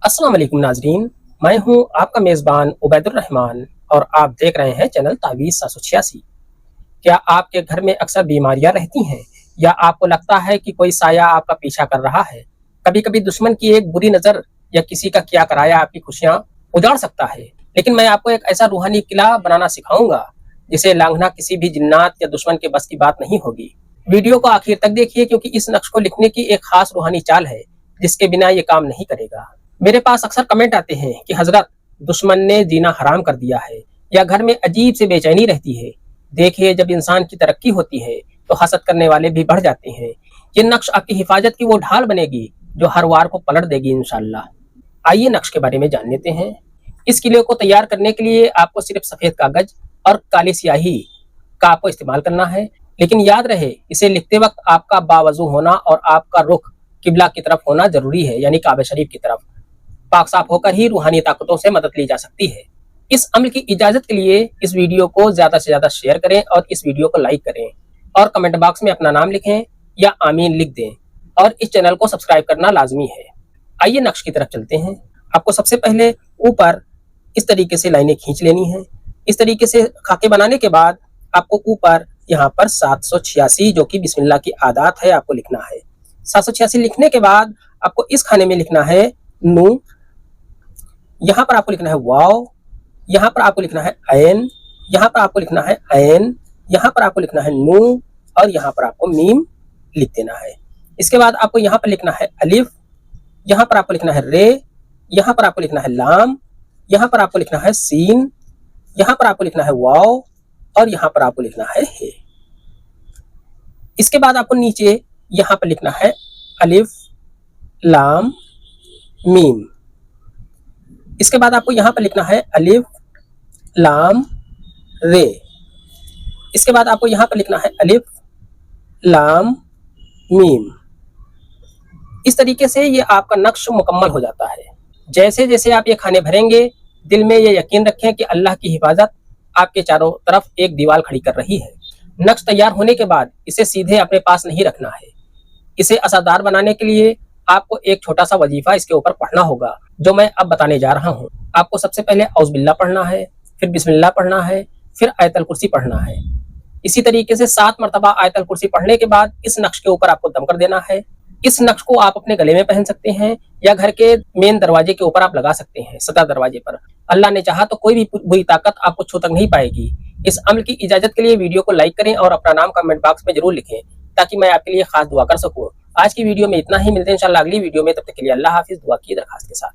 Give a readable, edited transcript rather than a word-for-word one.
अस्सलाम वालेकुम नाजरीन, मैं हूं आपका मेज़बान उबैदुर रहमान और आप देख रहे हैं चैनल तावीज़ 786। क्या आपके घर में अक्सर बीमारियां रहती हैं या आपको लगता है कि कोई साया आपका पीछा कर रहा है? कभी कभी दुश्मन की एक बुरी नज़र या किसी का किया कराया आपकी खुशियां उजाड़ सकता है, लेकिन मैं आपको एक ऐसा रूहानी किला बनाना सिखाऊंगा जिसे लांघना किसी भी जिन्नात या दुश्मन के बस की बात नहीं होगी। वीडियो को आखिर तक देखिए क्योंकि इस नक्श को लिखने की एक खास रूहानी चाल है जिसके बिना ये काम नहीं करेगा। मेरे पास अक्सर कमेंट आते हैं कि हजरत, दुश्मन ने जीना हराम कर दिया है या घर में अजीब से बेचैनी रहती है। देखिए, जब इंसान की तरक्की होती है तो हसद करने वाले भी बढ़ जाते हैं। ये नक्श आपकी हिफाजत की वो ढाल बनेगी जो हर वार को पलट देगी इंशाल्लाह। आइए नक्श के बारे में जान लेते हैं। इस किले को तैयार करने के लिए आपको सिर्फ सफेद कागज और काली स्याही का आपको इस्तेमाल करना है, लेकिन याद रहे इसे लिखते वक्त आपका बावजू होना और आपका रुख किबला की तरफ होना जरूरी है, यानी काबा शरीफ की तरफ। पाक साफ होकर ही रूहानी ताकतों से मदद ली जा सकती है। इस अमल की इजाजत के लिए इस वीडियो को ज्यादा से ज्यादा शेयर करें और इस वीडियो को लाइक करें और कमेंट बॉक्स में अपना नाम लिखें या आमीन लिख दें और इस चैनल को सब्सक्राइब करना लाजमी है। आइए नक्श की तरफ चलते हैं। आपको सबसे पहले ऊपर इस तरीके से लाइनें खींच लेनी है। इस तरीके से खाके बनाने के बाद आपको ऊपर यहाँ पर 786 जो कि बिस्मिल्लाह की आदात है आपको लिखना है। 786 लिखने के बाद आपको इस खाने में लिखना है नू, यहाँ पर आपको लिखना है वाव, यहाँ पर आपको लिखना है ऐन, यहाँ पर आपको लिखना है ऐन, यहाँ पर आपको लिखना है नू और यहाँ पर आपको मीम लिख देना है। इसके बाद आपको यहाँ पर लिखना है अलिफ, यहाँ पर आपको लिखना है रे, यहाँ पर आपको लिखना है लाम, यहाँ पर आपको लिखना है सीन, यहाँ पर आपको लिखना है वाव और यहाँ पर आपको लिखना है हे। इसके बाद आपको नीचे यहाँ पर लिखना है अलिफ लाम मीम। इसके बाद आपको यहाँ पर लिखना है अलिफ लाम रे। इसके बाद आपको यहाँ पर लिखना है अलिफ लाम मीम। इस तरीके से ये आपका नक्श मुकम्मल हो जाता है। जैसे जैसे आप ये खाने भरेंगे, दिल में ये यकीन रखें कि अल्लाह की हिफाजत आपके चारों तरफ एक दीवार खड़ी कर रही है। नक्श तैयार होने के बाद इसे सीधे अपने पास नहीं रखना है। इसे असरदार बनाने के लिए आपको एक छोटा सा वजीफा इसके ऊपर पढ़ना होगा जो मैं अब बताने जा रहा हूँ। आपको सबसे पहले औज़ बिल्लाह पढ़ना है, फिर बिस्मिल्लाह पढ़ना है, फिर आयतल कुर्सी पढ़ना है। इसी तरीके से 7 मरतबा आयतल कुर्सी पढ़ने के बाद इस नक्श के ऊपर आपको दम कर देना है। इस नक्श को आप अपने गले में पहन सकते हैं या घर के मेन दरवाजे के ऊपर आप लगा सकते हैं, सदर दरवाजे पर। अल्लाह ने चाहा तो कोई भी बुरी ताकत आपको छू तक नहीं पाएगी। इस अमल की इजाजत के लिए वीडियो को लाइक करें और अपना नाम कमेंट बॉक्स में जरूर लिखें ताकि मैं आपके लिए खास दुआ कर सकूं। आज की वीडियो में इतना ही, मिलते हैं इंशाल्लाह अगली वीडियो में। तब तक के लिए अल्लाह हाफिज। दुआ की दरखास्त के साथ।